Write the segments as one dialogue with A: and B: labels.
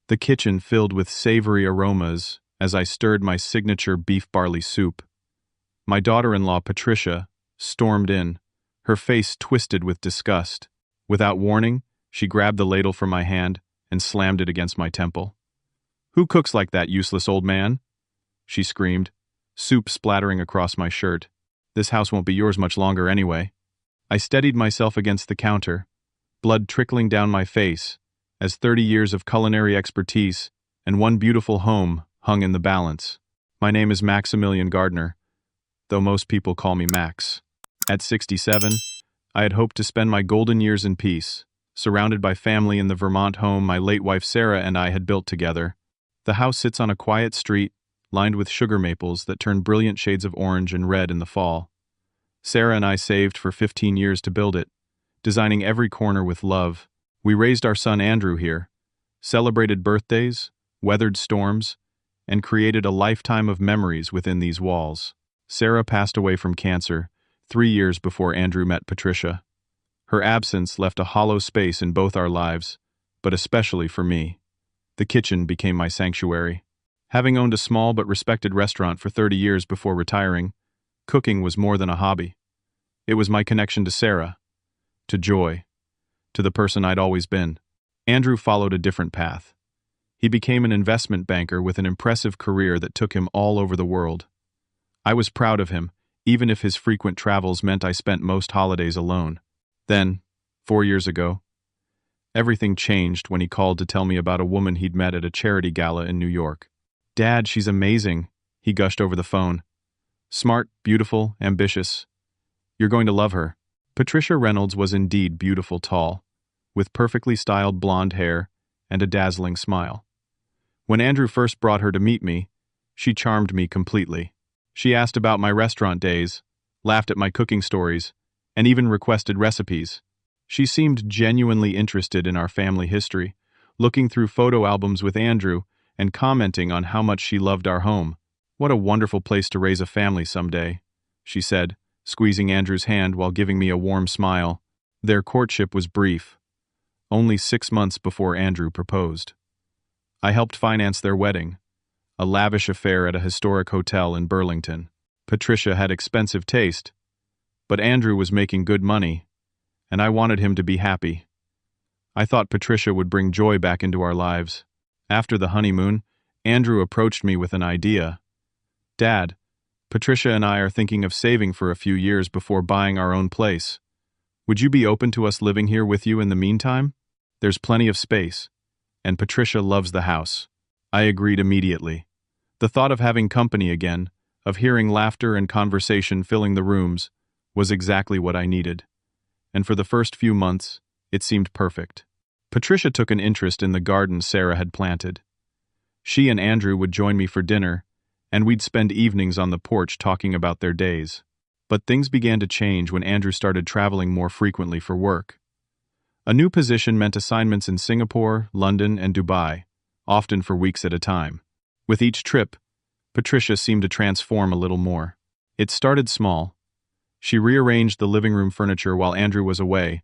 A: the kitchen filled with savory aromas as I stirred my signature beef barley soup. My daughter-in-law, Patricia, stormed in, her face twisted with disgust. Without warning, she grabbed the ladle from my hand and slammed it against my temple. "Who cooks like that, useless old man?" she screamed, soup splattering across my shirt. "This house won't be yours much longer anyway." I steadied myself against the counter, blood trickling down my face, as 30 years of culinary expertise and one beautiful home hung in the balance. My name is Maximilian Gardner, though most people call me Max. At 67, I had hoped to spend my golden years in peace, surrounded by family in the Vermont home my late wife Sarah and I had built together. The house sits on a quiet street, lined with sugar maples that turn brilliant shades of orange and red in the fall. Sarah and I saved for 15 years to build it, designing every corner with love. We raised our son Andrew here, celebrated birthdays, weathered storms, and created a lifetime of memories within these walls. Sarah passed away from cancer 3 years before Andrew met Patricia. Her absence left a hollow space in both our lives, but especially for me. The kitchen became my sanctuary. Having owned a small but respected restaurant for 30 years before retiring, cooking was more than a hobby. It was my connection to Sarah, to joy, to the person I'd always been. Andrew followed a different path. He became an investment banker with an impressive career that took him all over the world. I was proud of him, even if his frequent travels meant I spent most holidays alone. Then, 4 years ago, everything changed when he called to tell me about a woman he'd met at a charity gala in New York. "Dad, she's amazing," he gushed over the phone. "Smart, beautiful, ambitious. You're going to love her." Patricia Reynolds was indeed beautiful tall, with perfectly styled blonde hair and a dazzling smile. When Andrew first brought her to meet me, she charmed me completely. She asked about my restaurant days, laughed at my cooking stories, and even requested recipes. She seemed genuinely interested in our family history, looking through photo albums with Andrew and commenting on how much she loved our home. "What a wonderful place to raise a family someday," she said, squeezing Andrew's hand while giving me a warm smile. Their courtship was brief, only 6 months before Andrew proposed. I helped finance their wedding, a lavish affair at a historic hotel in Burlington. Patricia had expensive taste, but Andrew was making good money, and I wanted him to be happy. I thought Patricia would bring joy back into our lives. After the honeymoon, Andrew approached me with an idea. "Dad, Patricia and I are thinking of saving for a few years before buying our own place. Would you be open to us living here with you in the meantime? There's plenty of space, and Patricia loves the house." I agreed immediately. The thought of having company again, of hearing laughter and conversation filling the rooms, was exactly what I needed. And for the first few months, it seemed perfect. Patricia took an interest in the garden Sarah had planted. She and Andrew would join me for dinner, and we'd spend evenings on the porch talking about their days. But things began to change when Andrew started traveling more frequently for work. A new position meant assignments in Singapore, London, and Dubai, often for weeks at a time. With each trip, Patricia seemed to transform a little more. It started small. She rearranged the living room furniture while Andrew was away,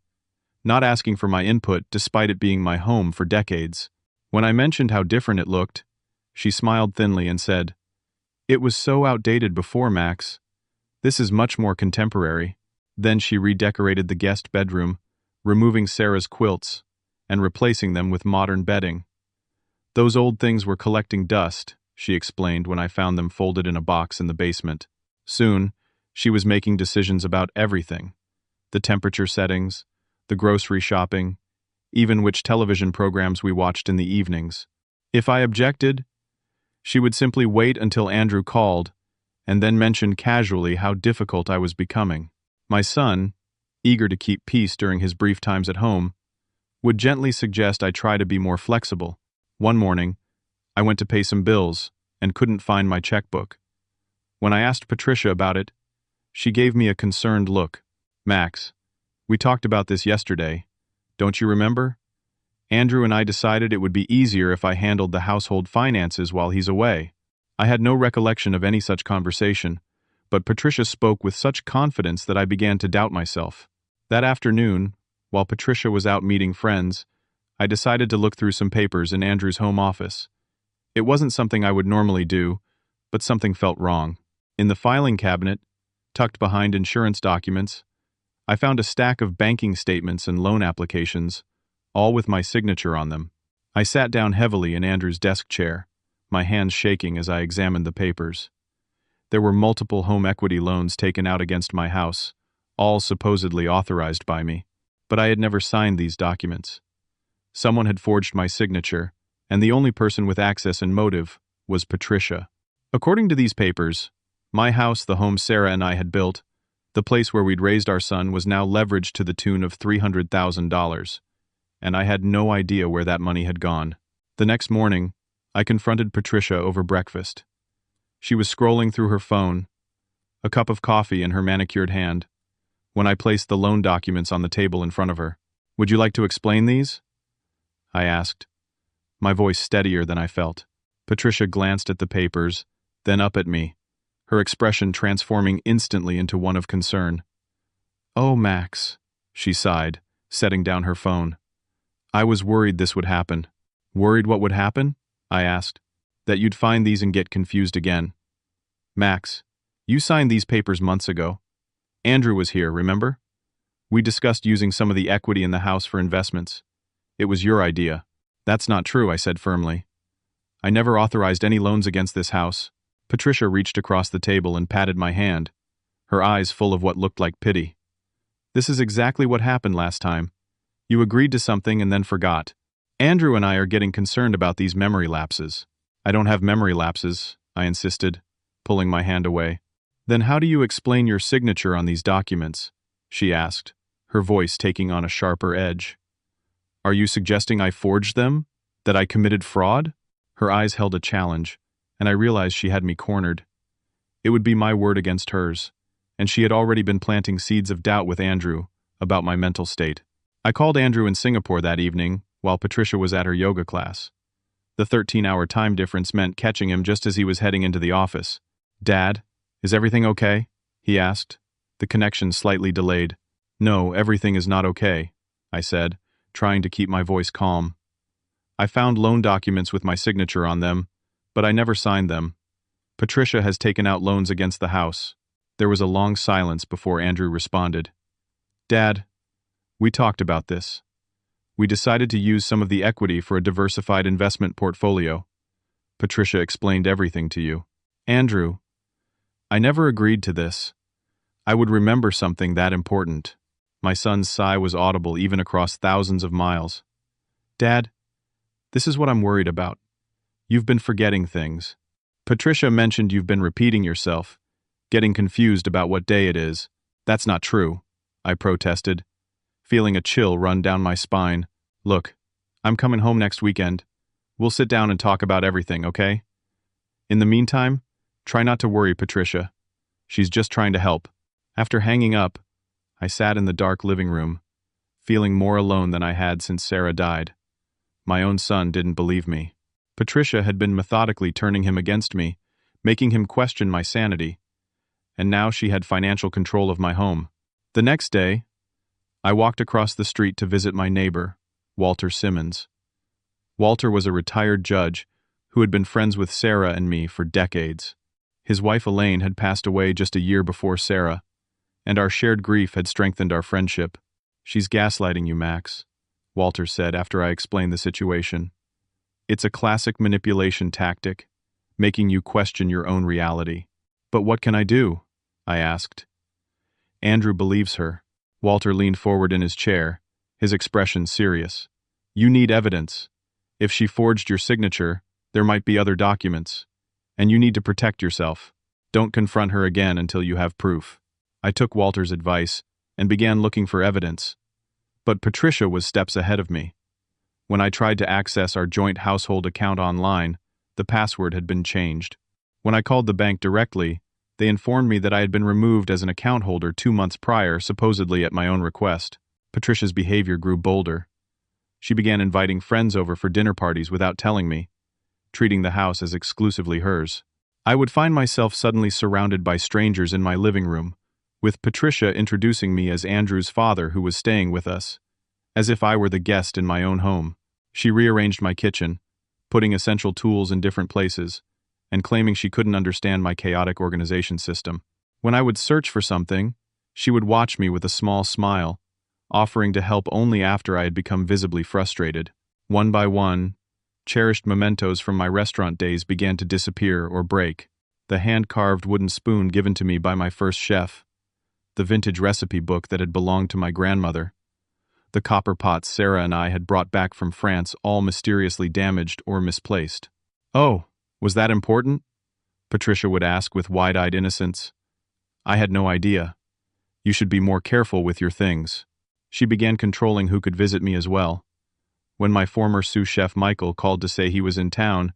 A: not asking for my input despite it being my home for decades. When I mentioned how different it looked, she smiled thinly and said, "It was so outdated before, Max. This is much more contemporary." Then she redecorated the guest bedroom, removing Sarah's quilts and replacing them with modern bedding. "Those old things were collecting dust," she explained when I found them folded in a box in the basement. Soon, she was making decisions about everything: the temperature settings, the grocery shopping, even which television programs we watched in the evenings. If I objected, she would simply wait until Andrew called and then mention casually how difficult I was becoming. My son, eager to keep peace during his brief times at home, would gently suggest I try to be more flexible. One morning, I went to pay some bills and couldn't find my checkbook. When I asked Patricia about it, she gave me a concerned look. "Max, we talked about this yesterday. Don't you remember? Andrew and I decided it would be easier if I handled the household finances while he's away." I had no recollection of any such conversation, but Patricia spoke with such confidence that I began to doubt myself. That afternoon, while Patricia was out meeting friends, I decided to look through some papers in Andrew's home office. It wasn't something I would normally do, but something felt wrong. In the filing cabinet, tucked behind insurance documents, I found a stack of banking statements and loan applications, all with my signature on them. I sat down heavily in Andrew's desk chair, my hands shaking as I examined the papers. There were multiple home equity loans taken out against my house, all supposedly authorized by me, but I had never signed these documents. Someone had forged my signature, and the only person with access and motive was Patricia. According to these papers, my house, the home Sarah and I had built, the place where we'd raised our son, was now leveraged to the tune of $300,000, and I had no idea where that money had gone. The next morning, I confronted Patricia over breakfast. She was scrolling through her phone, a cup of coffee in her manicured hand, when I placed the loan documents on the table in front of her. "Would you like to explain these?" I asked, my voice steadier than I felt. Patricia glanced at the papers, then up at me, her expression transforming instantly into one of concern. "Oh, Max," she sighed, setting down her phone. "I was worried this would happen." "Worried what would happen?" I asked. "That you'd find these and get confused again. Max, you signed these papers months ago. Andrew was here, remember? We discussed using some of the equity in the house for investments. It was your idea." "That's not true," I said firmly. "I never authorized any loans against this house." Patricia reached across the table and patted my hand, her eyes full of what looked like pity. "This is exactly what happened last time. You agreed to something and then forgot. Andrew and I are getting concerned about these memory lapses." "I don't have memory lapses," I insisted, pulling my hand away. "Then how do you explain your signature on these documents?" she asked, her voice taking on a sharper edge. "Are you suggesting I forged them? That I committed fraud?" Her eyes held a challenge, and I realized she had me cornered. It would be my word against hers, and she had already been planting seeds of doubt with Andrew about my mental state. I called Andrew in Singapore that evening while Patricia was at her yoga class. The 13-hour time difference meant catching him just as he was heading into the office. "Dad, is everything okay?" he asked, the connection slightly delayed. "No, everything is not okay," I said, trying to keep my voice calm. "I found loan documents with my signature on them, but I never signed them. Patricia has taken out loans against the house." There was a long silence before Andrew responded. "Dad, we talked about this. We decided to use some of the equity for a diversified investment portfolio. Patricia explained everything to you." "Andrew, I never agreed to this. I would remember something that important." My son's sigh was audible even across thousands of miles. "Dad, this is what I'm worried about. You've been forgetting things. Patricia mentioned you've been repeating yourself, getting confused about what day it is." "That's not true," I protested, feeling a chill run down my spine. "Look, I'm coming home next weekend. We'll sit down and talk about everything, okay? In the meantime, try not to worry, Patricia. She's just trying to help." After hanging up, I sat in the dark living room, feeling more alone than I had since Sarah died. My own son didn't believe me. Patricia had been methodically turning him against me, making him question my sanity, and now she had financial control of my home. The next day, I walked across the street to visit my neighbor, Walter Simmons. Walter was a retired judge who had been friends with Sarah and me for decades. His wife Elaine had passed away just a year before Sarah, and our shared grief had strengthened our friendship. "She's gaslighting you, Max," Walter said after I explained the situation. "It's a classic manipulation tactic, making you question your own reality." "But what can I do?" I asked. "Andrew believes her." Walter leaned forward in his chair, his expression serious. "You need evidence. If she forged your signature, there might be other documents, and you need to protect yourself. Don't confront her again until you have proof." I took Walter's advice and began looking for evidence. But Patricia was steps ahead of me. When I tried to access our joint household account online, the password had been changed. When I called the bank directly, they informed me that I had been removed as an account holder 2 months prior, supposedly at my own request. Patricia's behavior grew bolder. She began inviting friends over for dinner parties without telling me, treating the house as exclusively hers. I would find myself suddenly surrounded by strangers in my living room, with Patricia introducing me as Andrew's father who was staying with us, as if I were the guest in my own home. She rearranged my kitchen, putting essential tools in different places, and claiming she couldn't understand my chaotic organization system. When I would search for something, she would watch me with a small smile, offering to help only after I had become visibly frustrated. One by one, cherished mementos from my restaurant days began to disappear or break. The hand-carved wooden spoon given to me by my first chef, the vintage recipe book that had belonged to my grandmother, the copper pots Sarah and I had brought back from France, all mysteriously damaged or misplaced. "Oh, was that important?" Patricia would ask with wide-eyed innocence. I had no idea. "You should be more careful with your things." She began controlling who could visit me as well. When my former sous chef Michael called to say he was in town,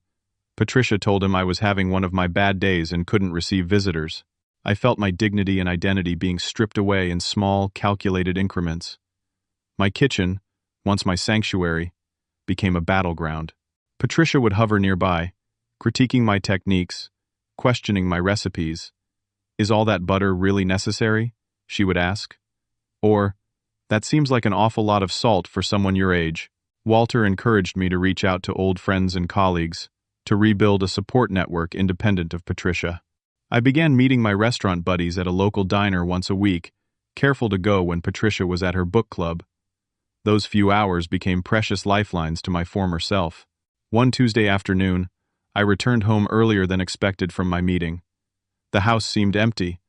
A: Patricia told him I was having one of my bad days and couldn't receive visitors. I felt my dignity and identity being stripped away in small, calculated increments. My kitchen, once my sanctuary, became a battleground. Patricia would hover nearby, critiquing my techniques, questioning my recipes. "Is all that butter really necessary?" she would ask. Or, "That seems like an awful lot of salt for someone your age." Walter encouraged me to reach out to old friends and colleagues, to rebuild a support network independent of Patricia. I began meeting my restaurant buddies at a local diner once a week, careful to go when Patricia was at her book club. Those few hours became precious lifelines to my former self. One Tuesday afternoon, I returned home earlier than expected from my meeting. The house seemed empty,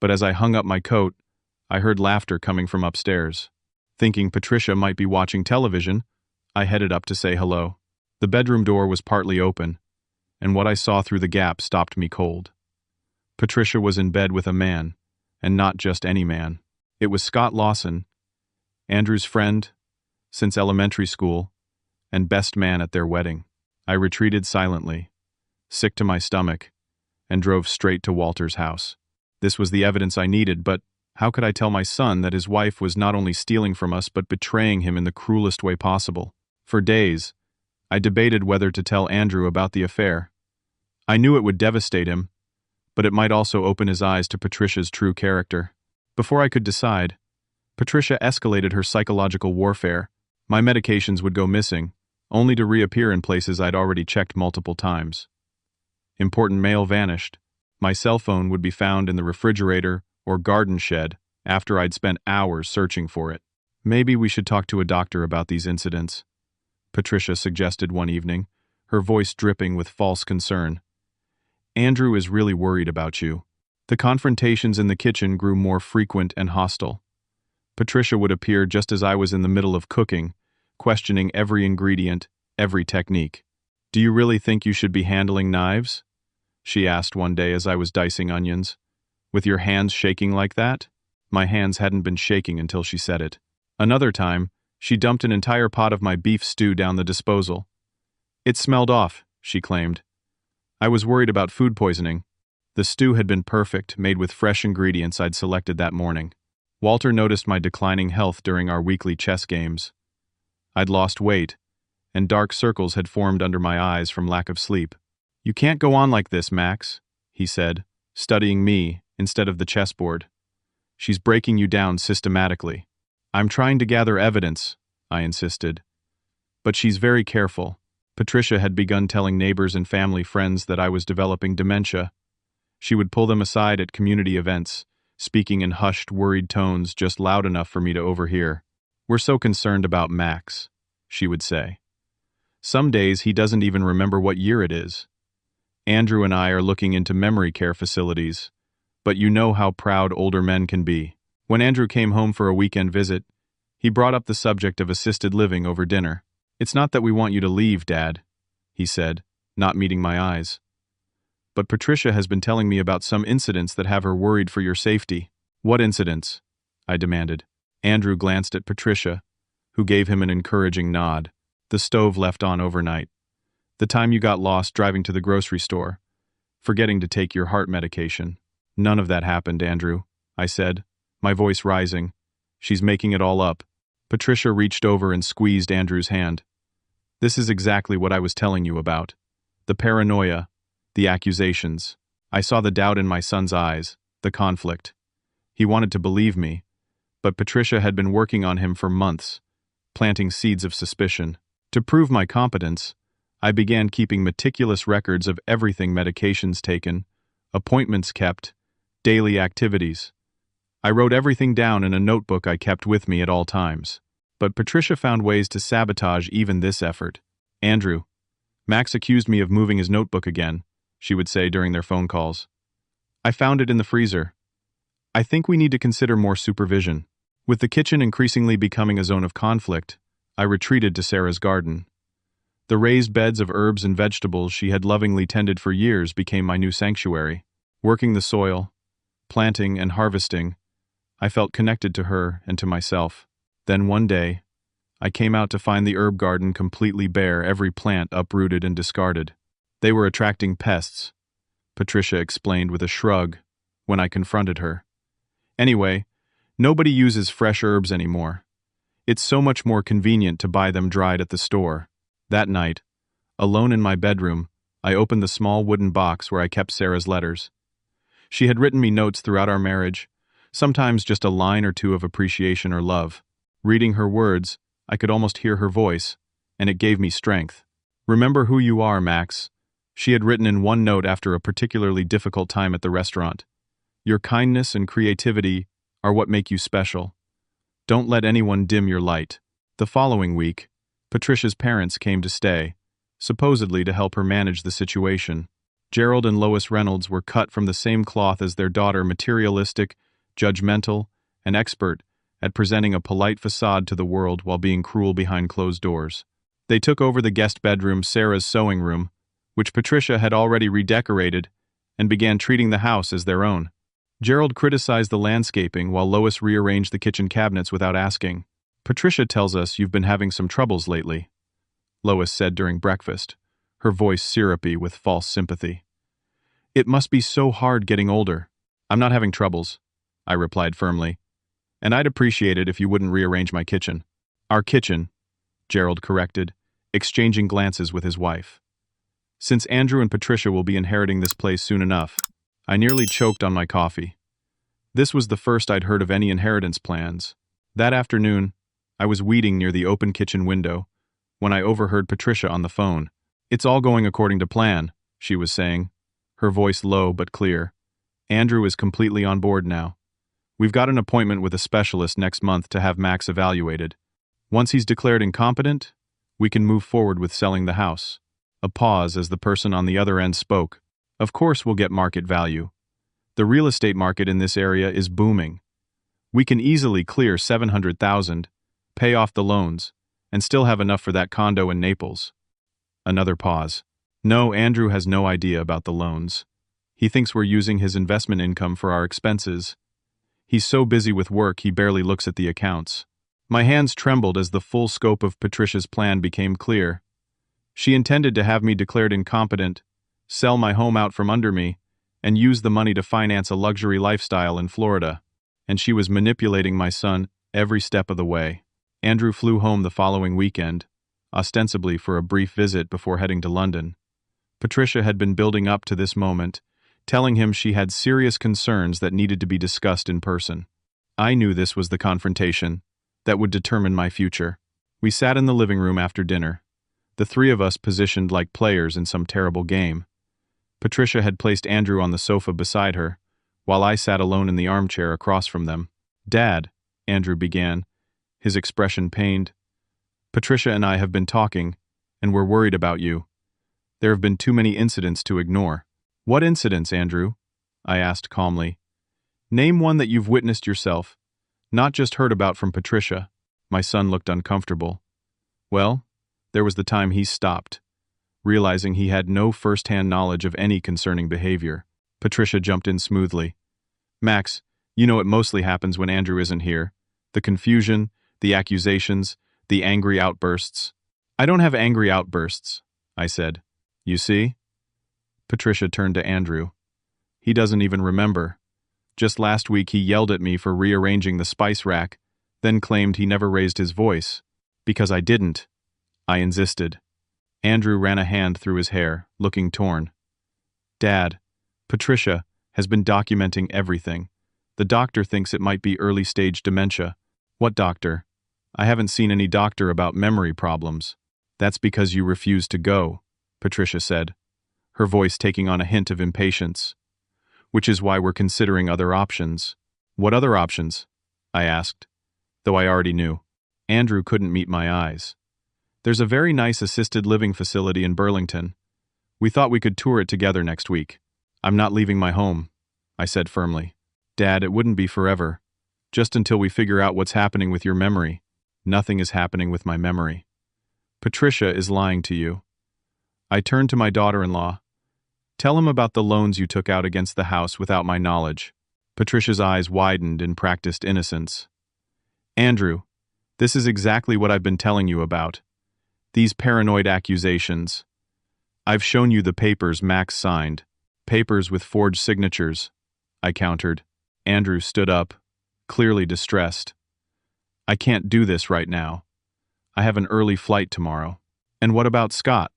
A: but as I hung up my coat, I heard laughter coming from upstairs. Thinking Patricia might be watching television, I headed up to say hello. The bedroom door was partly open, and what I saw through the gap stopped me cold. Patricia was in bed with a man, and not just any man. It was Scott Lawson, Andrew's friend since elementary school, and best man at their wedding. I retreated silently, sick to my stomach, and drove straight to Walter's house. This was the evidence I needed, but how could I tell my son that his wife was not only stealing from us but betraying him in the cruelest way possible? For days, I debated whether to tell Andrew about the affair. I knew it would devastate him, but it might also open his eyes to Patricia's true character. Before I could decide, Patricia escalated her psychological warfare. My medications would go missing, only to reappear in places I'd already checked multiple times. Important mail vanished. My cell phone would be found in the refrigerator or garden shed after I'd spent hours searching for it. "Maybe we should talk to a doctor about these incidents," Patricia suggested one evening, her voice dripping with false concern. "Andrew is really worried about you." The confrontations in the kitchen grew more frequent and hostile. Patricia would appear just as I was in the middle of cooking, questioning every ingredient, every technique. "Do you really think you should be handling knives?" she asked one day as I was dicing onions. "With your hands shaking like that?" My hands hadn't been shaking until she said it. Another time, she dumped an entire pot of my beef stew down the disposal. "It smelled off," she claimed. I was worried about food poisoning. The stew had been perfect, made with fresh ingredients I'd selected that morning. Walter noticed my declining health during our weekly chess games. I'd lost weight, and dark circles had formed under my eyes from lack of sleep. "You can't go on like this, Max," he said, studying me instead of the chessboard. "She's breaking you down systematically." "I'm trying to gather evidence," I insisted. "But she's very careful." Patricia had begun telling neighbors and family friends that I was developing dementia. She would pull them aside at community events, speaking in hushed, worried tones just loud enough for me to overhear. "We're so concerned about Max," she would say. "Some days he doesn't even remember what year it is. Andrew and I are looking into memory care facilities, but you know how proud older men can be." When Andrew came home for a weekend visit, he brought up the subject of assisted living over dinner. "It's not that we want you to leave, Dad," he said, not meeting my eyes. "But Patricia has been telling me about some incidents that have her worried for your safety." "What incidents?" I demanded. Andrew glanced at Patricia, who gave him an encouraging nod. "The stove left on overnight. The time you got lost driving to the grocery store, forgetting to take your heart medication." "None of that happened, Andrew," I said, my voice rising. "She's making it all up." Patricia reached over and squeezed Andrew's hand. "This is exactly what I was telling you about. The paranoia, the accusations. I saw the doubt in my son's eyes, the conflict. He wanted to believe me, but Patricia had been working on him for months, planting seeds of suspicion. To prove my competence, I began keeping meticulous records of everything: medications taken, appointments kept, daily activities. I wrote everything down in a notebook I kept with me at all times. But Patricia found ways to sabotage even this effort. "Andrew, Max accused me of moving his notebook again," she would say during their phone calls. "I found it in the freezer. I think we need to consider more supervision." With the kitchen increasingly becoming a zone of conflict, I retreated to Sarah's garden. The raised beds of herbs and vegetables she had lovingly tended for years became my new sanctuary. Working the soil, planting and harvesting, I felt connected to her and to myself. Then one day, I came out to find the herb garden completely bare, every plant uprooted and discarded. "They were attracting pests," Patricia explained with a shrug when I confronted her. "Anyway, nobody uses fresh herbs anymore. It's so much more convenient to buy them dried at the store." That night, alone in my bedroom, I opened the small wooden box where I kept Sarah's letters. She had written me notes throughout our marriage, sometimes just a line or two of appreciation or love. Reading her words, I could almost hear her voice, and it gave me strength. "Remember who you are, Max," she had written in one note after a particularly difficult time at the restaurant. "Your kindness and creativity are what make you special. Don't let anyone dim your light." The following week, Patricia's parents came to stay, supposedly to help her manage the situation. Gerald and Lois Reynolds were cut from the same cloth as their daughter: materialistic, judgmental, and expert at presenting a polite facade to the world while being cruel behind closed doors. They took over the guest bedroom, Sarah's sewing room, which Patricia had already redecorated, and began treating the house as their own. Gerald criticized the landscaping while Lois rearranged the kitchen cabinets without asking. "Patricia tells us you've been having some troubles lately," Lois said during breakfast, her voice syrupy with false sympathy. "It must be so hard getting older." "I'm not having troubles," I replied firmly, "and I'd appreciate it if you wouldn't rearrange my kitchen." "Our kitchen," Gerald corrected, exchanging glances with his wife. "Since Andrew and Patricia will be inheriting this place soon enough." I nearly choked on my coffee. This was the first I'd heard of any inheritance plans. That afternoon, I was weeding near the open kitchen window when I overheard Patricia on the phone. "It's all going according to plan," she was saying, her voice low but clear. "Andrew is completely on board now. We've got an appointment with a specialist next month to have Max evaluated. Once he's declared incompetent, we can move forward with selling the house." A pause as the person on the other end spoke. "Of course we'll get market value. The real estate market in this area is booming. We can easily clear $700,000, pay off the loans, and still have enough for that condo in Naples." Another pause. "No, Andrew has no idea about the loans. He thinks we're using his investment income for our expenses. He's so busy with work he barely looks at the accounts." My hands trembled as the full scope of Patricia's plan became clear. She intended to have me declared incompetent, sell my home out from under me, and use the money to finance a luxury lifestyle in Florida. And she was manipulating my son every step of the way. Andrew flew home the following weekend, ostensibly for a brief visit before heading to London. Patricia had been building up to this moment, telling him she had serious concerns that needed to be discussed in person. I knew this was the confrontation that would determine my future. We sat in the living room after dinner, the three of us positioned like players in some terrible game. Patricia had placed Andrew on the sofa beside her, while I sat alone in the armchair across from them. "Dad," Andrew began, his expression pained, "Patricia and I have been talking, and we're worried about you. There have been too many incidents to ignore." "What incidents, Andrew?" I asked calmly. "Name one that you've witnessed yourself, not just heard about from Patricia." My son looked uncomfortable. "Well, there was the time he stopped, realizing he had no first-hand knowledge of any concerning behavior." Patricia jumped in smoothly. "Max, you know it mostly happens when Andrew isn't here. The confusion, the accusations, the angry outbursts." "I don't have angry outbursts," I said. "You see?" Patricia turned to Andrew. "He doesn't even remember. Just last week he yelled at me for rearranging the spice rack, then claimed he never raised his voice. Because I didn't, I insisted." Andrew ran a hand through his hair, looking torn. "Dad, Patricia has been documenting everything. The doctor thinks it might be early-stage dementia." "What doctor? I haven't seen any doctor about memory problems." That's because you refused to go, Patricia said, her voice taking on a hint of impatience. Which is why we're considering other options. What other options? I asked, though I already knew. Andrew couldn't meet my eyes. There's a very nice assisted living facility in Burlington. We thought we could tour it together next week. I'm not leaving my home, I said firmly. Dad, it wouldn't be forever. Just until we figure out what's happening with your memory. Nothing is happening with my memory. Patricia is lying to you. I turned to my daughter-in-law. Tell him about the loans you took out against the house without my knowledge. Patricia's eyes widened in practiced innocence. Andrew, this is exactly what I've been telling you about. These paranoid accusations. I've shown you the papers Max signed. Papers with forged signatures, I countered. Andrew stood up, clearly distressed. I can't do this right now. I have an early flight tomorrow. And what about Scott?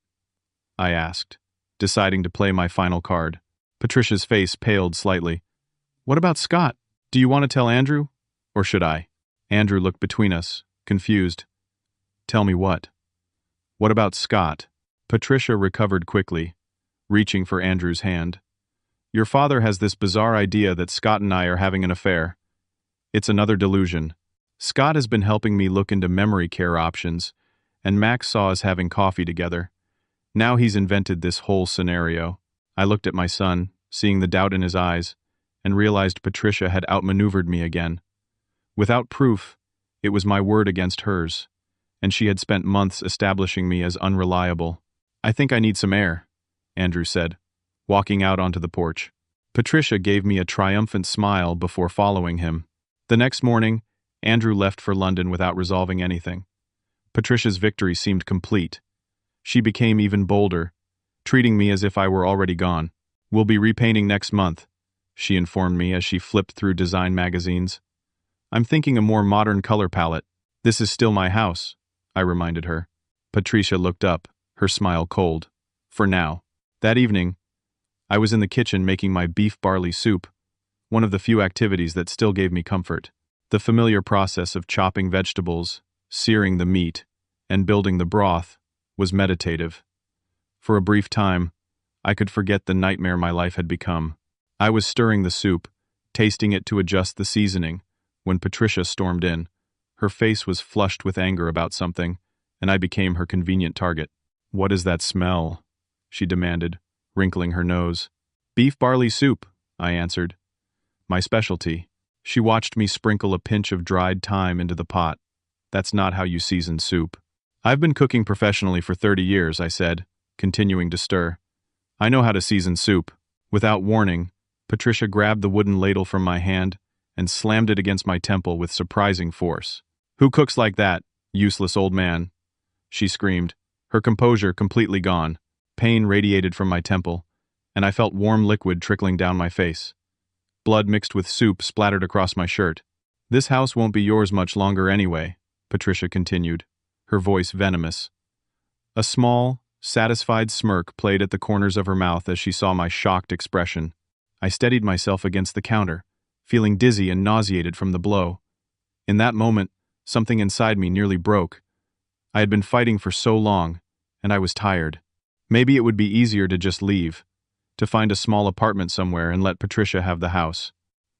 A: I asked, deciding to play my final card. Patricia's face paled slightly. What about Scott? Do you want to tell Andrew? Or should I? Andrew looked between us, confused. Tell me what? What about Scott? Patricia recovered quickly, reaching for Andrew's hand. Your father has this bizarre idea that Scott and I are having an affair. It's another delusion. Scott has been helping me look into memory care options, and Max saw us having coffee together. Now he's invented this whole scenario. I looked at my son, seeing the doubt in his eyes, and realized Patricia had outmaneuvered me again. Without proof, it was my word against hers, and she had spent months establishing me as unreliable. I think I need some air, Andrew said, walking out onto the porch. Patricia gave me a triumphant smile before following him. The next morning, Andrew left for London without resolving anything. Patricia's victory seemed complete. She became even bolder, treating me as if I were already gone. We'll be repainting next month, she informed me as she flipped through design magazines. I'm thinking a more modern color palette. This is still my house, I reminded her. Patricia looked up, her smile cold. For now. That evening, I was in the kitchen making my beef barley soup, one of the few activities that still gave me comfort. The familiar process of chopping vegetables, searing the meat, and building the broth was meditative. For a brief time, I could forget the nightmare my life had become. I was stirring the soup, tasting it to adjust the seasoning, when Patricia stormed in. Her face was flushed with anger about something, and I became her convenient target. What is that smell? She demanded, wrinkling her nose. Beef barley soup, I answered. My specialty. She watched me sprinkle a pinch of dried thyme into the pot. That's not how you season soup. I've been cooking professionally for 30 years, I said, continuing to stir. I know how to season soup. Without warning, Patricia grabbed the wooden ladle from my hand and slammed it against my temple with surprising force. Who cooks like that, useless old man? She screamed, her composure completely gone. Pain radiated from my temple, and I felt warm liquid trickling down my face. Blood mixed with soup splattered across my shirt. This house won't be yours much longer anyway, Patricia continued, her voice venomous. A small, satisfied smirk played at the corners of her mouth as she saw my shocked expression. I steadied myself against the counter, feeling dizzy and nauseated from the blow. In that moment, something inside me nearly broke. I had been fighting for so long, and I was tired. Maybe it would be easier to just leave, to find a small apartment somewhere and let Patricia have the house.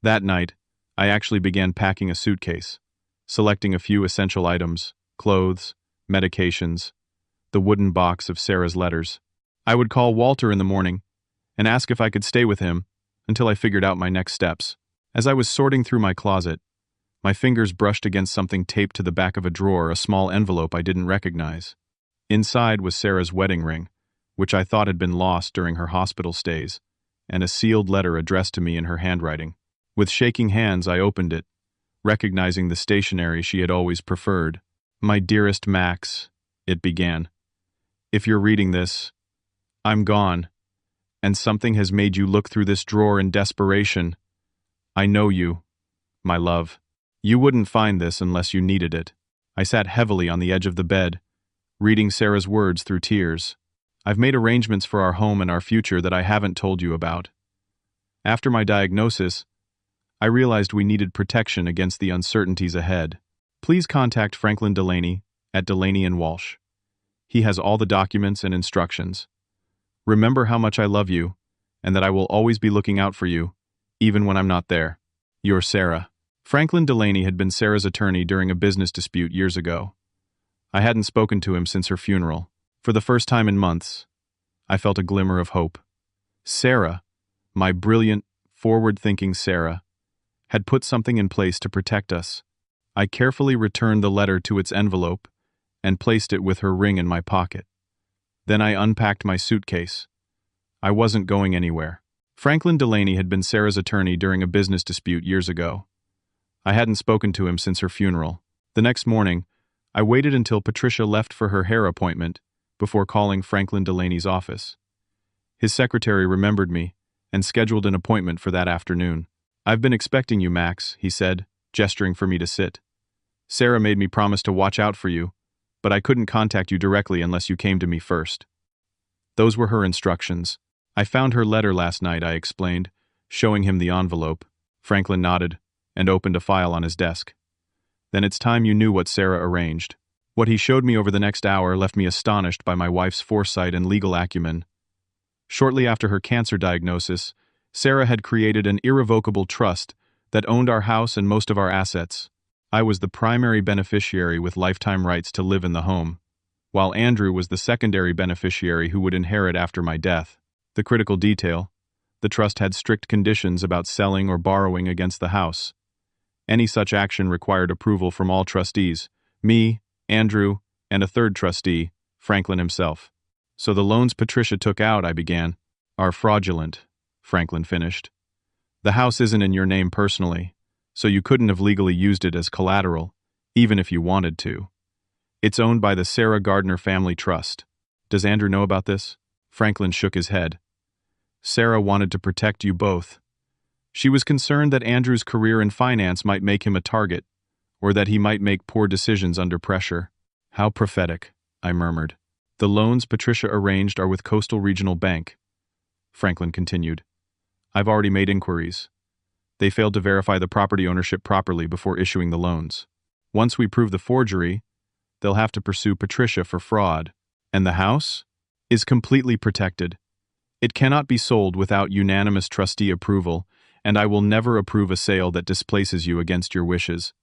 A: That night, I actually began packing a suitcase, selecting a few essential items, clothes, medications, the wooden box of Sarah's letters. I would call Walter in the morning and ask if I could stay with him until I figured out my next steps. As I was sorting through my closet, my fingers brushed against something taped to the back of a drawer, a small envelope I didn't recognize. Inside was Sarah's wedding ring, which I thought had been lost during her hospital stays, and a sealed letter addressed to me in her handwriting. With shaking hands, I opened it, recognizing the stationery she had always preferred. My dearest Max, it began. If you're reading this, I'm gone, and something has made you look through this drawer in desperation. I know you, my love. You wouldn't find this unless you needed it. I sat heavily on the edge of the bed, reading Sarah's words through tears. I've made arrangements for our home and our future that I haven't told you about. After my diagnosis, I realized we needed protection against the uncertainties ahead. Please contact Franklin Delaney at Delaney & Walsh. He has all the documents and instructions. Remember how much I love you, and that I will always be looking out for you, even when I'm not there. Your Sarah. Franklin Delaney had been Sarah's attorney during a business dispute years ago. I hadn't spoken to him since her funeral. For the first time in months, I felt a glimmer of hope. Sarah, my brilliant, forward-thinking Sarah, had put something in place to protect us. I carefully returned the letter to its envelope and placed it with her ring in my pocket. Then I unpacked my suitcase. I wasn't going anywhere. Franklin Delaney had been Sarah's attorney during a business dispute years ago. I hadn't spoken to him since her funeral. The next morning, I waited until Patricia left for her hair appointment before calling Franklin Delaney's office. His secretary remembered me and scheduled an appointment for that afternoon. "I've been expecting you, Max," he said, gesturing for me to sit. "Sarah made me promise to watch out for you, but I couldn't contact you directly unless you came to me first." Those were her instructions. "I found her letter last night," I explained, showing him the envelope. Franklin nodded and opened a file on his desk. "Then it's time you knew what Sarah arranged." What he showed me over the next hour left me astonished by my wife's foresight and legal acumen. Shortly after her cancer diagnosis, Sarah had created an irrevocable trust that owned our house and most of our assets. I was the primary beneficiary with lifetime rights to live in the home, while Andrew was the secondary beneficiary who would inherit after my death. The critical detail: the trust had strict conditions about selling or borrowing against the house. Any such action required approval from all trustees, me, Andrew, and a third trustee, Franklin himself. "So the loans Patricia took out," I began, "are fraudulent," Franklin finished. "The house isn't in your name personally, so you couldn't have legally used it as collateral, even if you wanted to. It's owned by the Sarah Gardner Family Trust. Does Andrew know about this?" Franklin shook his head. "Sarah wanted to protect you both. She was concerned that Andrew's career in finance might make him a target, or that he might make poor decisions under pressure." "How prophetic," I murmured. "The loans Patricia arranged are with Coastal Regional Bank," Franklin continued. "I've already made inquiries. They failed to verify the property ownership properly before issuing the loans. Once we prove the forgery, they'll have to pursue Patricia for fraud. And the house is completely protected. It cannot be sold without unanimous trustee approval, and I will never approve a sale that displaces you against your wishes."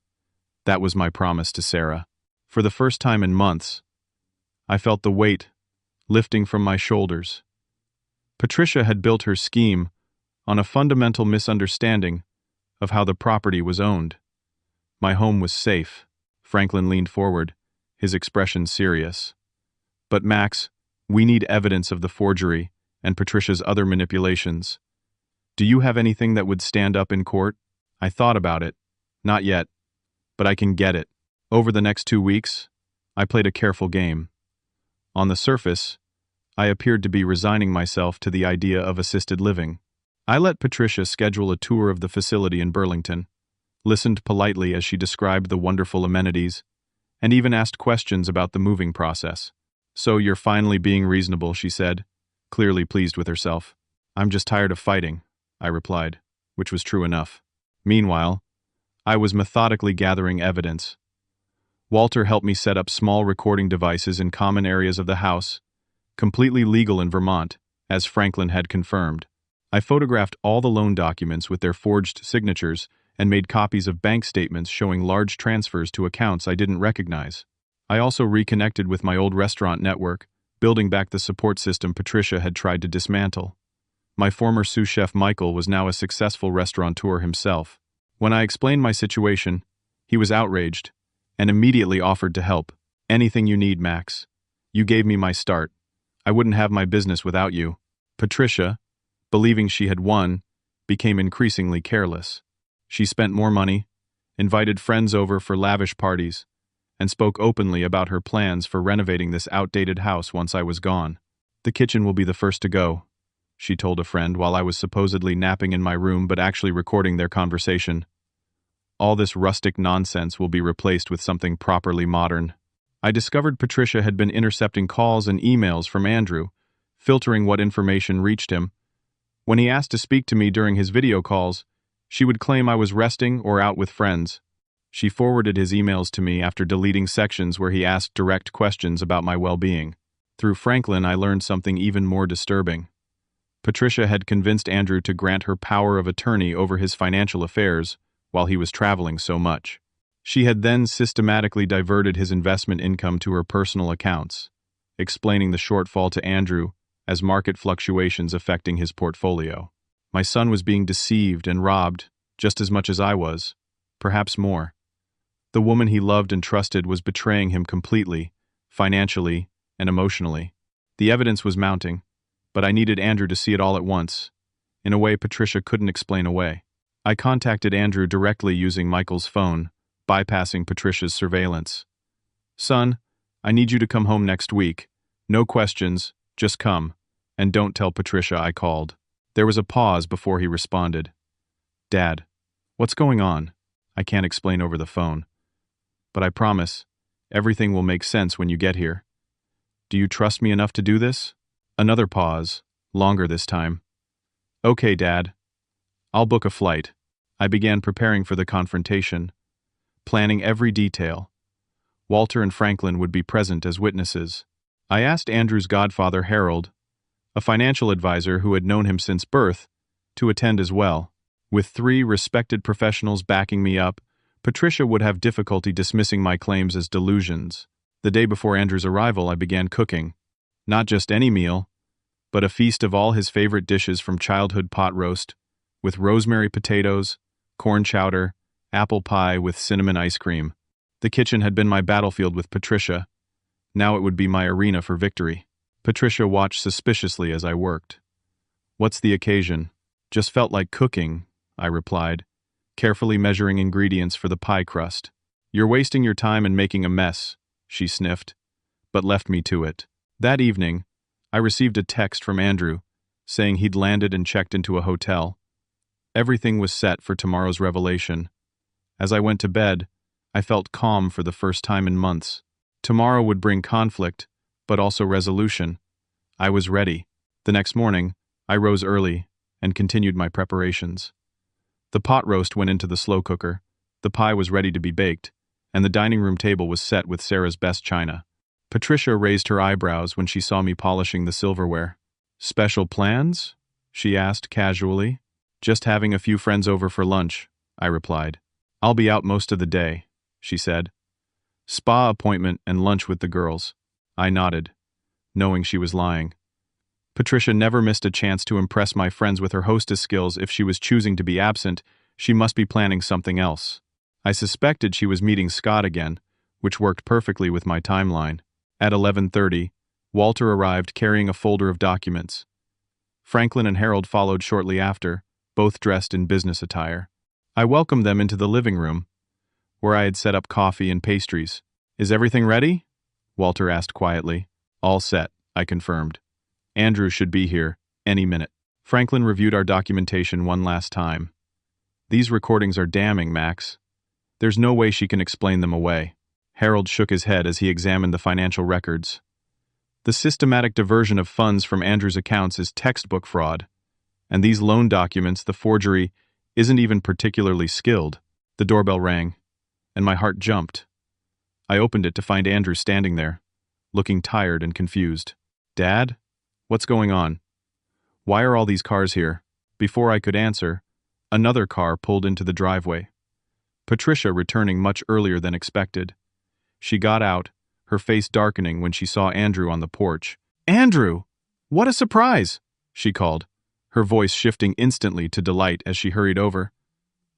A: That was my promise to Sarah. For the first time in months, I felt the weight lifting from my shoulders. Patricia had built her scheme on a fundamental misunderstanding of how the property was owned. My home was safe. Franklin leaned forward, his expression serious. "But Max, we need evidence of the forgery and Patricia's other manipulations. Do you have anything that would stand up in court?" I thought about it. "Not yet, but I can get it." Over the next 2 weeks, I played a careful game. On the surface, I appeared to be resigning myself to the idea of assisted living. I let Patricia schedule a tour of the facility in Burlington, listened politely as she described the wonderful amenities, and even asked questions about the moving process. "So you're finally being reasonable," she said, clearly pleased with herself. "I'm just tired of fighting," I replied, which was true enough. Meanwhile, I was methodically gathering evidence. Walter helped me set up small recording devices in common areas of the house, completely legal in Vermont, as Franklin had confirmed. I photographed all the loan documents with their forged signatures and made copies of bank statements showing large transfers to accounts I didn't recognize. I also reconnected with my old restaurant network, building back the support system Patricia had tried to dismantle. My former sous chef Michael was now a successful restaurateur himself. When I explained my situation, he was outraged and immediately offered to help. "Anything you need, Max. You gave me my start. I wouldn't have my business without you." Patricia, believing she had won, became increasingly careless. She spent more money, invited friends over for lavish parties, and spoke openly about her plans for renovating this outdated house once I was gone. "The kitchen will be the first to go," she told a friend while I was supposedly napping in my room but actually recording their conversation. "All this rustic nonsense will be replaced with something properly modern." I discovered Patricia had been intercepting calls and emails from Andrew, filtering what information reached him. When he asked to speak to me during his video calls, she would claim I was resting or out with friends. She forwarded his emails to me after deleting sections where he asked direct questions about my well-being. Through Franklin, I learned something even more disturbing. Patricia had convinced Andrew to grant her power of attorney over his financial affairs while he was traveling so much. She had then systematically diverted his investment income to her personal accounts, explaining the shortfall to Andrew as market fluctuations affecting his portfolio. My son was being deceived and robbed just as much as I was, perhaps more. The woman he loved and trusted was betraying him completely, financially and emotionally. The evidence was mounting, but I needed Andrew to see it all at once, in a way Patricia couldn't explain away. I contacted Andrew directly using Michael's phone, bypassing Patricia's surveillance. "Son, I need you to come home next week. No questions, just come. And don't tell Patricia I called." There was a pause before he responded. "Dad, what's going on? I can't explain over the phone. But I promise, everything will make sense when you get here. Do you trust me enough to do this?" Another pause, longer this time. "Okay, Dad. I'll book a flight." I began preparing for the confrontation, planning every detail. Walter and Franklin would be present as witnesses. I asked Andrew's godfather, Harold, a financial advisor who had known him since birth, to attend as well. With 3 respected professionals backing me up, Patricia would have difficulty dismissing my claims as delusions. The day before Andrew's arrival, I began cooking. Not just any meal, but a feast of all his favorite dishes from childhood pot roast, with rosemary potatoes, corn chowder, apple pie with cinnamon ice cream. The kitchen had been my battlefield with Patricia. Now it would be my arena for victory. Patricia watched suspiciously as I worked. "What's the occasion?" "Just felt like cooking," I replied, carefully measuring ingredients for the pie crust. "You're wasting your time and making a mess," she sniffed, but left me to it. That evening, I received a text from Andrew, saying he'd landed and checked into a hotel. Everything was set for tomorrow's revelation. As I went to bed, I felt calm for the first time in months. Tomorrow would bring conflict, but also resolution. I was ready. The next morning, I rose early and continued my preparations. The pot roast went into the slow cooker, the pie was ready to be baked, and the dining room table was set with Sarah's best china. Patricia raised her eyebrows when she saw me polishing the silverware. "Special plans?" she asked casually. "Just having a few friends over for lunch," I replied. "I'll be out most of the day," she said. "Spa appointment and lunch with the girls." I nodded, knowing she was lying. Patricia never missed a chance to impress my friends with her hostess skills. If she was choosing to be absent, she must be planning something else. I suspected she was meeting Scott again, which worked perfectly with my timeline. At 11:30, Walter arrived carrying a folder of documents. Franklin and Harold followed shortly after, both dressed in business attire. I welcomed them into the living room, where I had set up coffee and pastries. "Is everything ready?" Walter asked quietly. "All set," I confirmed. "Andrew should be here any minute." Franklin reviewed our documentation one last time. "These recordings are damning, Max. There's no way she can explain them away." Harold shook his head as he examined the financial records. "The systematic diversion of funds from Andrew's accounts is textbook fraud. And these loan documents, the forgery, isn't even particularly skilled." The doorbell rang, and my heart jumped. I opened it to find Andrew standing there, looking tired and confused. "Dad? What's going on? Why are all these cars here?" Before I could answer, another car pulled into the driveway. Patricia returning much earlier than expected. She got out, her face darkening when she saw Andrew on the porch. "Andrew! What a surprise!" she called, her voice shifting instantly to delight as she hurried over.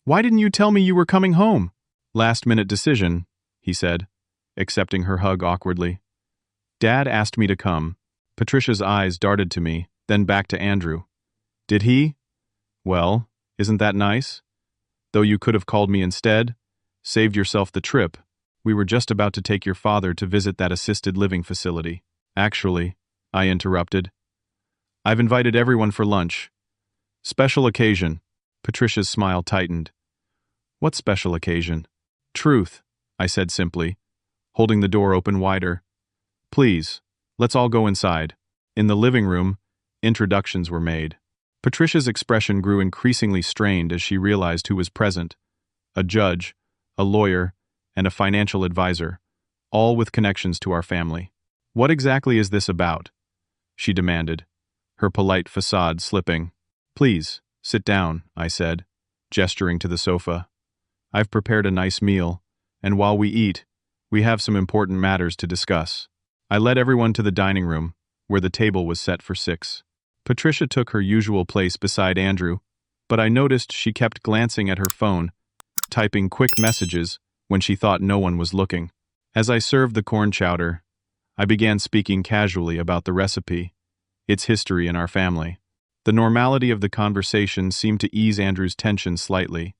A: "Why didn't you tell me you were coming home?" "Last-minute decision," he said, accepting her hug awkwardly. "Dad asked me to come." Patricia's eyes darted to me, then back to Andrew. "Did he? Well, isn't that nice? Though you could have called me instead, saved yourself the trip. We were just about to take your father to visit that assisted living facility." "Actually," I interrupted, "I've invited everyone for lunch. Special occasion." Patricia's smile tightened. "What special occasion?" "Truth," I said simply, holding the door open wider. "Please, let's all go inside." In the living room, introductions were made. Patricia's expression grew increasingly strained as she realized who was present. A judge, a lawyer, and a financial advisor, all with connections to our family. What exactly is this about? She demanded, her polite facade slipping. Please, sit down, I said, gesturing to the sofa. I've prepared a nice meal, and while we eat, we have some important matters to discuss. I led everyone to the dining room, where the table was set for 6. Patricia took her usual place beside Andrew, but I noticed she kept glancing at her phone, typing quick messages when she thought no one was looking. As I served the corn chowder, I began speaking casually about the recipe, its history in our family. The normality of the conversation seemed to ease Andrew's tension slightly,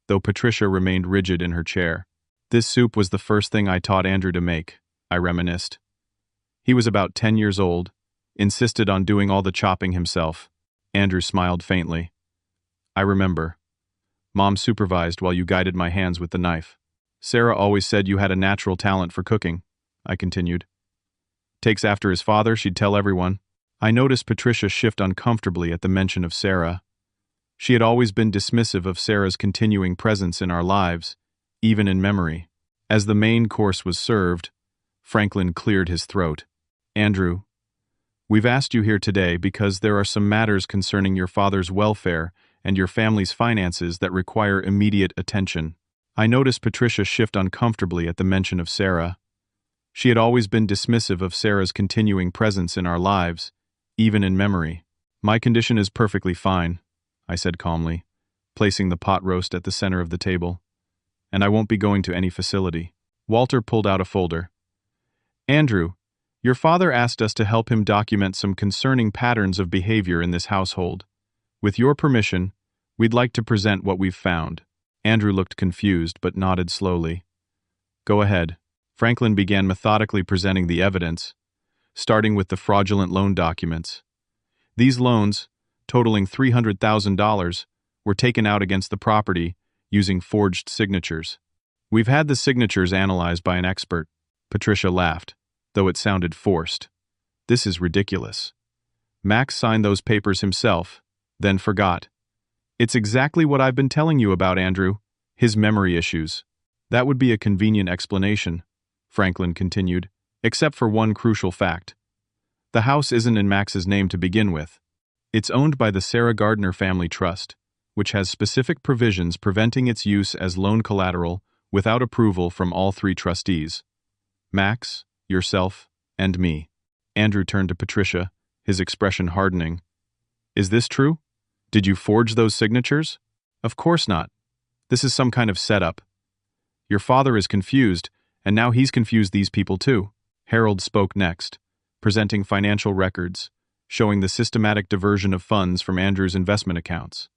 A: though Patricia remained rigid in her chair. This soup was the first thing I taught Andrew to make, I reminisced. He was about 10 years old, insisted on doing all the chopping himself. Andrew smiled faintly. I remember. Mom supervised while you guided my hands with the knife. Sarah always said you had a natural talent for cooking, I continued. Takes after his father, she'd tell everyone. I noticed Patricia shift uncomfortably at the mention of Sarah. She had always been dismissive of Sarah's continuing presence in our lives, even in memory. As the main course was served, Franklin cleared his throat. Andrew, we've asked you here today because there are some matters concerning your father's welfare and your family's finances that require immediate attention. I noticed Patricia shift uncomfortably at the mention of Sarah. She had always been dismissive of Sarah's continuing presence in our lives, even in memory. My condition is perfectly fine, I said calmly, placing the pot roast at the center of the table. And I won't be going to any facility. Walter pulled out a folder. Andrew, your father asked us to help him document some concerning patterns of behavior in this household. With your permission, we'd like to present what we've found. Andrew looked confused but nodded slowly. Go ahead. Franklin began methodically presenting the evidence, starting with the fraudulent loan documents. These loans, totaling $300,000, were taken out against the property using forged signatures. We've had the signatures analyzed by an expert. Patricia laughed, though it sounded forced. This is ridiculous. Max signed those papers himself, then forgot. It's exactly what I've been telling you about, Andrew. His memory issues. That would be a convenient explanation, Franklin continued, except for one crucial fact. The house isn't in Max's name to begin with. It's owned by the Sarah Gardner Family Trust, which has specific provisions preventing its use as loan collateral without approval from all 3 trustees. Max, yourself, and me. Andrew turned to Patricia, his expression hardening. Is this true? Did you forge those signatures? Of course not. This is some kind of setup. Your father is confused, and now he's confused these people too. Harold spoke next, presenting financial records, showing the systematic diversion of funds from Andrew's investment accounts.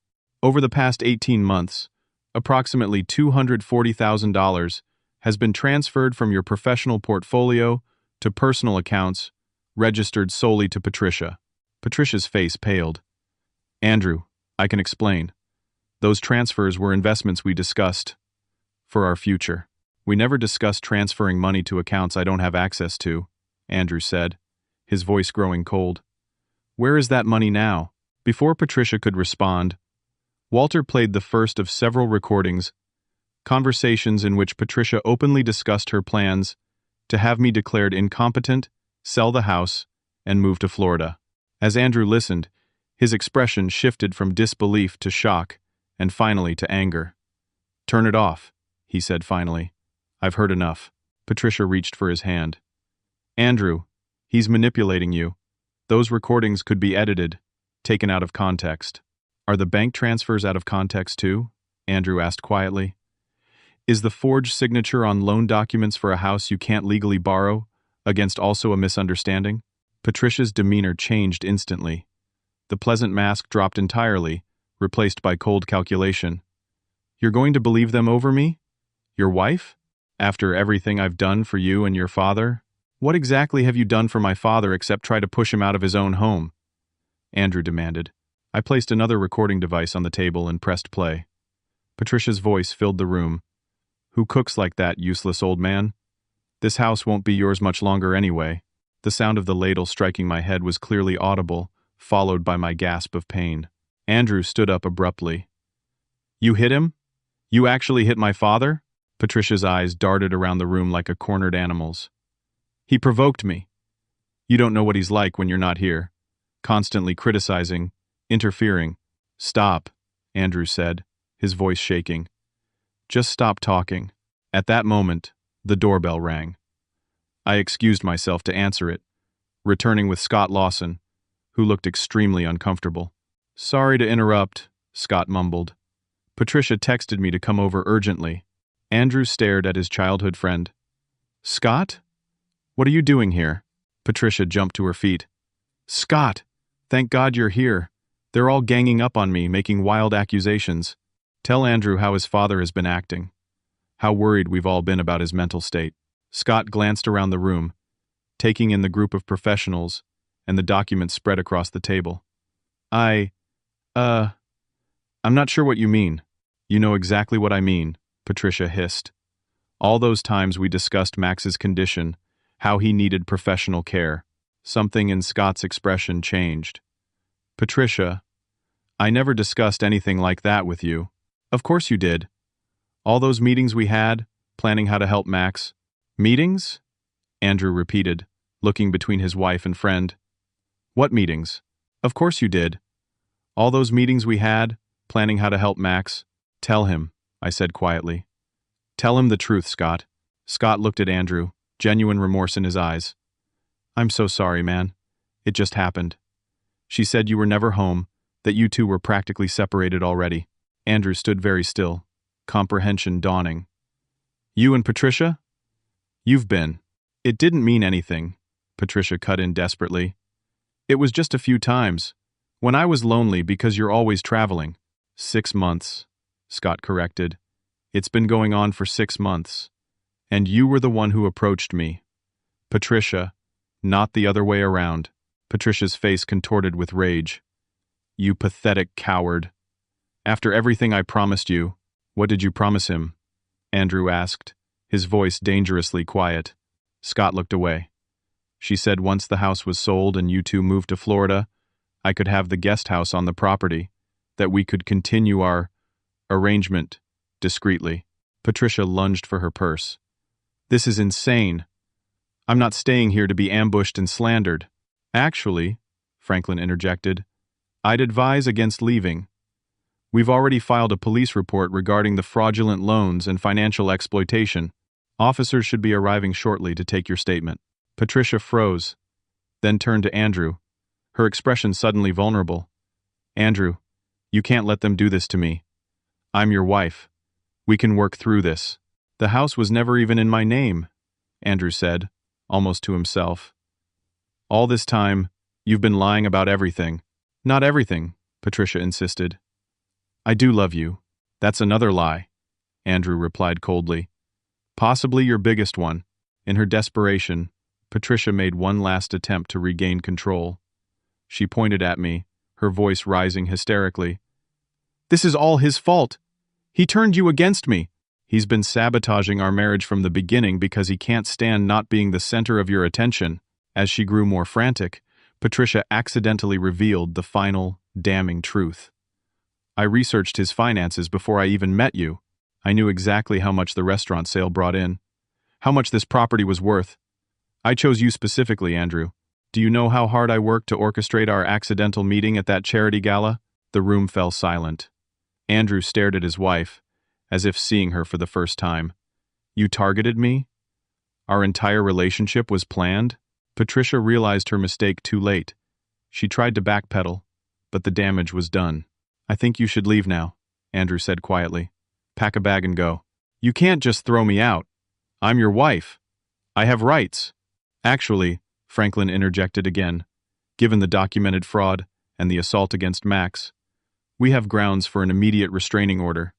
A: Over the past 18 months, approximately $240,000 has been transferred from your professional portfolio to personal accounts registered solely to Patricia. Patricia's face paled. Andrew, I can explain. Those transfers were investments we discussed for our future. We never discussed transferring money to accounts I don't have access to, Andrew said, his voice growing cold. Where is that money now? Before Patricia could respond, Walter played the first of several recordings, conversations in which Patricia openly discussed her plans to have me declared incompetent, sell the house, and move to Florida. As Andrew listened, his expression shifted from disbelief to shock, and finally to anger. Turn it off, he said finally. I've heard enough. Patricia reached for his hand. Andrew, he's manipulating you. Those recordings could be edited, taken out of context. Are the bank transfers out of context too? Andrew asked quietly. Is the forged signature on loan documents for a house you can't legally borrow against also a misunderstanding? Patricia's demeanor changed instantly. The pleasant mask dropped entirely, replaced by cold calculation. You're going to believe them over me? Your wife? After everything I've done for you and your father? What exactly have you done for my father except try to push him out of his own home? Andrew demanded. I placed another recording device on the table and pressed play. Patricia's voice filled the room. Who cooks like that, useless old man? This house won't be yours much longer anyway. The sound of the ladle striking my head was clearly audible, followed by my gasp of pain. Andrew stood up abruptly. You hit him? You actually hit my father? Patricia's eyes darted around the room like a cornered animal's. He provoked me. You don't know what he's like when you're not here. Constantly criticizing, interfering. Stop, Andrew said, his voice shaking. Just stop talking. At that moment, the doorbell rang. I excused myself to answer it, returning with Scott Lawson, who looked extremely uncomfortable. Sorry to interrupt, Scott mumbled. Patricia texted me to come over urgently. Andrew stared at his childhood friend. Scott? What are you doing here? Patricia jumped to her feet. Scott! Thank God you're here. They're all ganging up on me, making wild accusations. Tell Andrew how his father has been acting. How worried we've all been about his mental state. Scott glanced around the room, taking in the group of professionals and the documents spread across the table. I'm not sure what you mean. You know exactly what I mean, Patricia hissed. All those times we discussed Max's condition, how he needed professional care. Something in Scott's expression changed. Patricia, I never discussed anything like that with you. Of course you did. All those meetings we had, planning how to help Max. Meetings? Andrew repeated, looking between his wife and friend. What meetings? Of course you did. All those meetings we had, planning how to help Max. Tell him, I said quietly. Tell him the truth, Scott. Scott looked at Andrew, genuine remorse in his eyes. I'm so sorry, man. It just happened. She said you were never home, that you two were practically separated already. Andrew stood very still, comprehension dawning. You and Patricia? You've been. It didn't mean anything, Patricia cut in desperately. It was just a few times, when I was lonely because you're always traveling. 6 months, Scott corrected. It's been going on for 6 months. And you were the one who approached me. Patricia, not the other way around. Patricia's face contorted with rage. You pathetic coward. After everything I promised you, what did you promise him? Andrew asked, his voice dangerously quiet. Scott looked away. She said once the house was sold and you two moved to Florida, I could have the guest house on the property, that we could continue our arrangement discreetly. Patricia lunged for her purse. This is insane. I'm not staying here to be ambushed and slandered. Actually, Franklin interjected, I'd advise against leaving. We've already filed a police report regarding the fraudulent loans and financial exploitation. Officers should be arriving shortly to take your statement. Patricia froze, then turned to Andrew, her expression suddenly vulnerable. Andrew, you can't let them do this to me. I'm your wife. We can work through this. The house was never even in my name, Andrew said, almost to himself. All this time, you've been lying about everything. Not everything, Patricia insisted. I do love you. That's another lie, Andrew replied coldly. Possibly your biggest one. In her desperation, Patricia made one last attempt to regain control. She pointed at me, her voice rising hysterically. This is all his fault. He turned you against me. He's been sabotaging our marriage from the beginning because he can't stand not being the center of your attention. As she grew more frantic, Patricia accidentally revealed the final, damning truth. I researched his finances before I even met you. I knew exactly how much the restaurant sale brought in, how much this property was worth. I chose you specifically, Andrew. Do you know how hard I worked to orchestrate our accidental meeting at that charity gala? The room fell silent. Andrew stared at his wife, as if seeing her for the first time. You targeted me? Our entire relationship was planned? Patricia realized her mistake too late. She tried to backpedal, but the damage was done. I think you should leave now, Andrew said quietly. Pack a bag and go. You can't just throw me out. I'm your wife. I have rights. Actually, Franklin interjected again, given the documented fraud and the assault against Max, we have grounds for an immediate restraining order.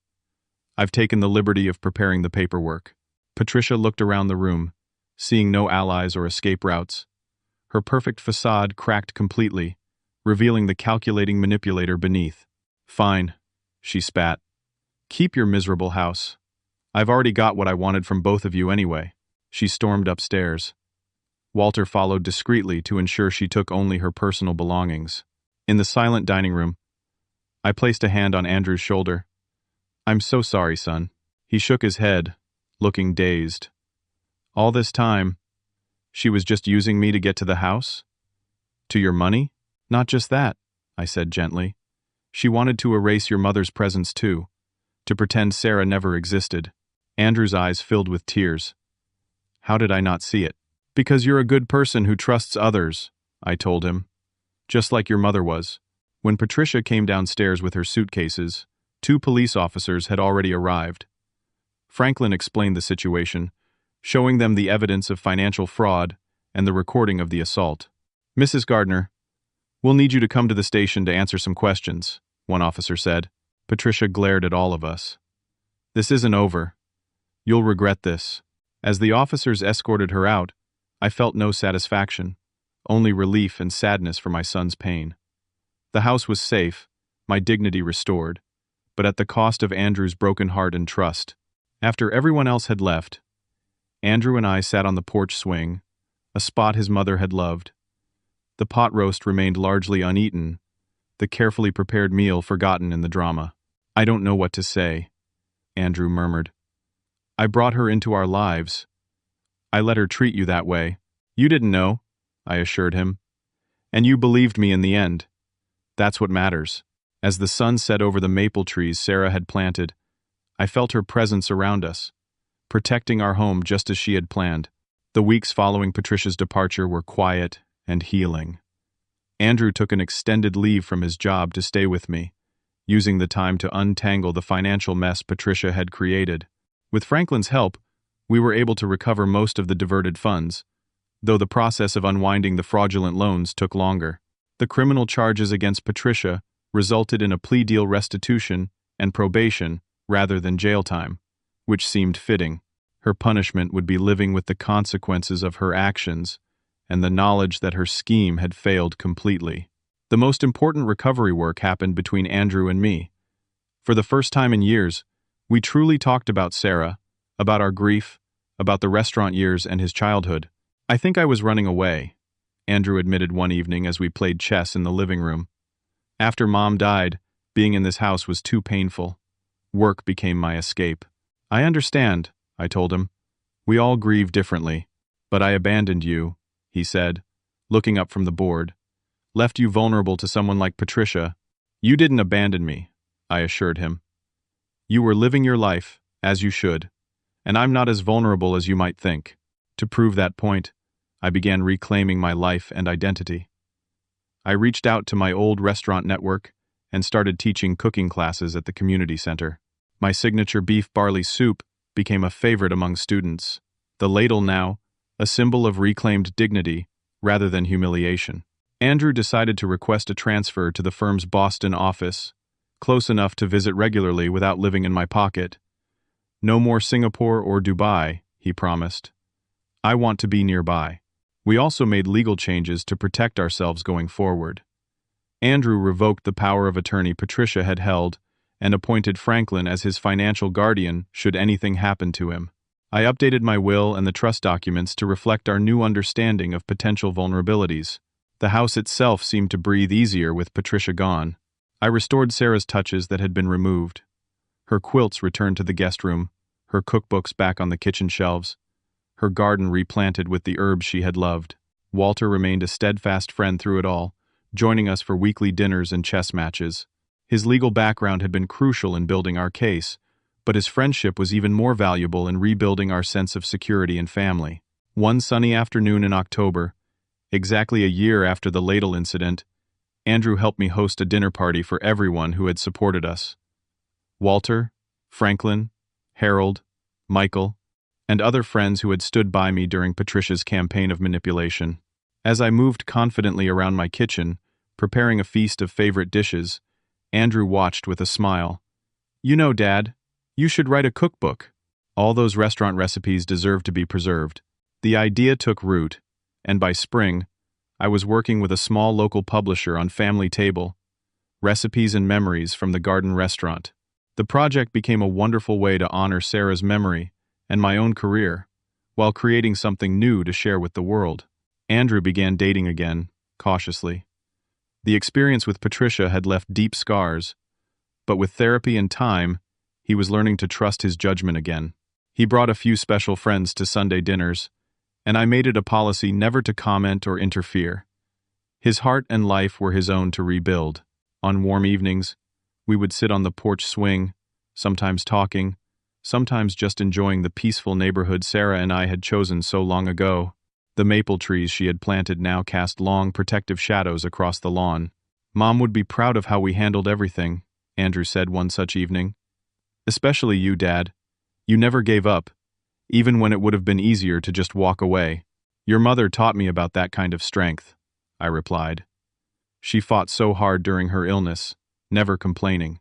A: I've taken the liberty of preparing the paperwork. Patricia looked around the room, seeing no allies or escape routes. Her perfect facade cracked completely, revealing the calculating manipulator beneath. Fine, she spat. Keep your miserable house. I've already got what I wanted from both of you anyway. She stormed upstairs. Walter followed discreetly to ensure she took only her personal belongings. In the silent dining room, I placed a hand on Andrew's shoulder. I'm so sorry, son. He shook his head, looking dazed. All this time, she was just using me to get to the house? To your money? Not just that, I said gently. She wanted to erase your mother's presence too, to pretend Sarah never existed. Andrew's eyes filled with tears. How did I not see it? Because you're a good person who trusts others, I told him. Just like your mother was. When Patricia came downstairs with her suitcases, 2 police officers had already arrived. Franklin explained the situation, showing them the evidence of financial fraud and the recording of the assault. Mrs. Gardner, we'll need you to come to the station to answer some questions, one officer said. Patricia glared at all of us. This isn't over. You'll regret this. As the officers escorted her out, I felt no satisfaction, only relief and sadness for my son's pain. The house was safe, my dignity restored, but at the cost of Andrew's broken heart and trust. After everyone else had left, Andrew and I sat on the porch swing, a spot his mother had loved. The pot roast remained largely uneaten, the carefully prepared meal forgotten in the drama. I don't know what to say, Andrew murmured. I brought her into our lives. I let her treat you that way. You didn't know, I assured him. And you believed me in the end. That's what matters. As the sun set over the maple trees Sarah had planted, I felt her presence around us, protecting our home just as she had planned. The weeks following Patricia's departure were quiet and healing. Andrew took an extended leave from his job to stay with me, using the time to untangle the financial mess Patricia had created. With Franklin's help, we were able to recover most of the diverted funds, though the process of unwinding the fraudulent loans took longer. The criminal charges against Patricia resulted in a plea deal, restitution, and probation rather than jail time, which seemed fitting. Her punishment would be living with the consequences of her actions and the knowledge that her scheme had failed completely. The most important recovery work happened between Andrew and me. For the first time in years, we truly talked about Sarah, about our grief, about the restaurant years and his childhood. I think I was running away, Andrew admitted one evening as we played chess in the living room. After Mom died, being in this house was too painful. Work became my escape. I understand, I told him. We all grieve differently. But I abandoned you, he said, looking up from the board. Left you vulnerable to someone like Patricia. You didn't abandon me, I assured him. You were living your life, as you should, and I'm not as vulnerable as you might think. To prove that point, I began reclaiming my life and identity. I reached out to my old restaurant network and started teaching cooking classes at the community center. My signature beef barley soup became a favorite among students. The ladle now, a symbol of reclaimed dignity rather than humiliation. Andrew decided to request a transfer to the firm's Boston office, close enough to visit regularly without living in my pocket. No more Singapore or Dubai, he promised. I want to be nearby. We also made legal changes to protect ourselves going forward. Andrew revoked the power of attorney Patricia had held and appointed Franklin as his financial guardian should anything happen to him. I updated my will and the trust documents to reflect our new understanding of potential vulnerabilities. The house itself seemed to breathe easier with Patricia gone. I restored Sarah's touches that had been removed. Her quilts returned to the guest room, her cookbooks back on the kitchen shelves, her garden replanted with the herbs she had loved. Walter remained a steadfast friend through it all, joining us for weekly dinners and chess matches. His legal background had been crucial in building our case, but his friendship was even more valuable in rebuilding our sense of security and family. One sunny afternoon in October, exactly a year after the Ladle incident, Andrew helped me host a dinner party for everyone who had supported us. Walter, Franklin, Harold, Michael, and other friends who had stood by me during Patricia's campaign of manipulation. As I moved confidently around my kitchen, preparing a feast of favorite dishes, Andrew watched with a smile. You know, Dad, you should write a cookbook. All those restaurant recipes deserve to be preserved. The idea took root, and by spring, I was working with a small local publisher on Family Table, Recipes and Memories from the Garden Restaurant. The project became a wonderful way to honor Sarah's memory and my own career, while creating something new to share with the world. Andrew began dating again, cautiously. The experience with Patricia had left deep scars, but with therapy and time, he was learning to trust his judgment again. He brought a few special friends to Sunday dinners, and I made it a policy never to comment or interfere. His heart and life were his own to rebuild. On warm evenings, we would sit on the porch swing, sometimes talking, sometimes just enjoying the peaceful neighborhood Sarah and I had chosen so long ago. The maple trees she had planted now cast long, protective shadows across the lawn. "Mom would be proud of how we handled everything," Andrew said one such evening. "Especially you, Dad. You never gave up, even when it would have been easier to just walk away." "Your mother taught me about that kind of strength," I replied. "She fought so hard during her illness, never complaining.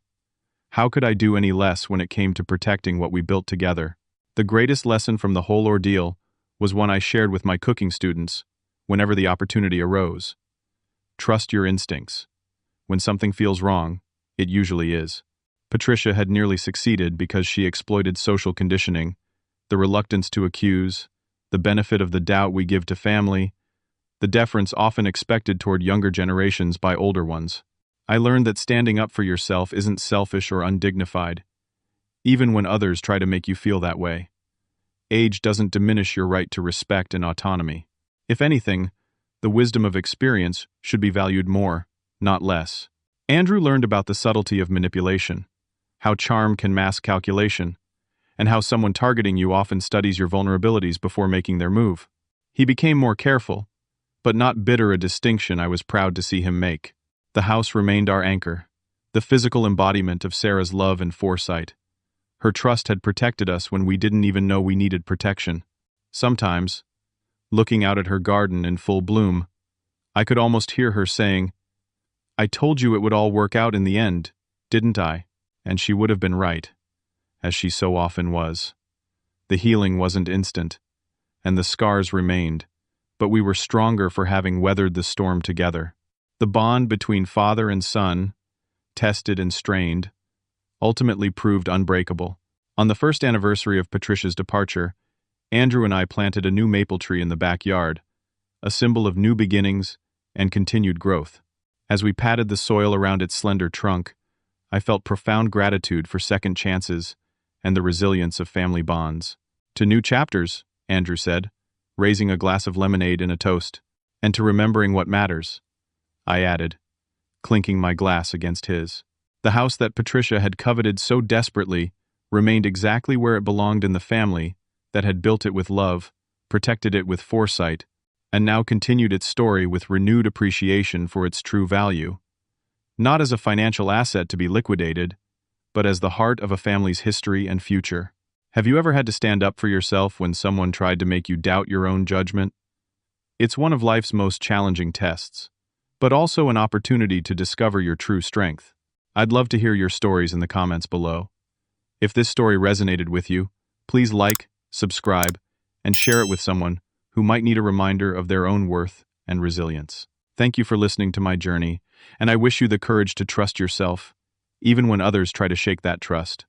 A: How could I do any less when it came to protecting what we built together?" The greatest lesson from the whole ordeal was one I shared with my cooking students whenever the opportunity arose. Trust your instincts. When something feels wrong, it usually is. Patricia had nearly succeeded because she exploited social conditioning, the reluctance to accuse, the benefit of the doubt we give to family, the deference often expected toward younger generations by older ones. I learned that standing up for yourself isn't selfish or undignified, even when others try to make you feel that way. Age doesn't diminish your right to respect and autonomy. If anything, the wisdom of experience should be valued more, not less. Andrew learned about the subtlety of manipulation, how charm can mask calculation, and how someone targeting you often studies your vulnerabilities before making their move. He became more careful, but not bitter, a distinction I was proud to see him make. The house remained our anchor, the physical embodiment of Sarah's love and foresight. Her trust had protected us when we didn't even know we needed protection. Sometimes, looking out at her garden in full bloom, I could almost hear her saying, "I told you it would all work out in the end, didn't I?" And she would have been right, as she so often was. The healing wasn't instant, and the scars remained, but we were stronger for having weathered the storm together. The bond between father and son, tested and strained, ultimately proved unbreakable. On the first anniversary of Patricia's departure, Andrew and I planted a new maple tree in the backyard, a symbol of new beginnings and continued growth. As we patted the soil around its slender trunk, I felt profound gratitude for second chances and the resilience of family bonds. "To new chapters," Andrew said, raising a glass of lemonade in a toast. "And to remembering what matters," I added, clinking my glass against his. The house that Patricia had coveted so desperately remained exactly where it belonged in the family that had built it with love, protected it with foresight, and now continued its story with renewed appreciation for its true value. Not as a financial asset to be liquidated, but as the heart of a family's history and future. Have you ever had to stand up for yourself when someone tried to make you doubt your own judgment? It's one of life's most challenging tests, but also an opportunity to discover your true strength. I'd love to hear your stories in the comments below. If this story resonated with you, please like, subscribe, and share it with someone who might need a reminder of their own worth and resilience. Thank you for listening to my journey, and I wish you the courage to trust yourself, even when others try to shake that trust.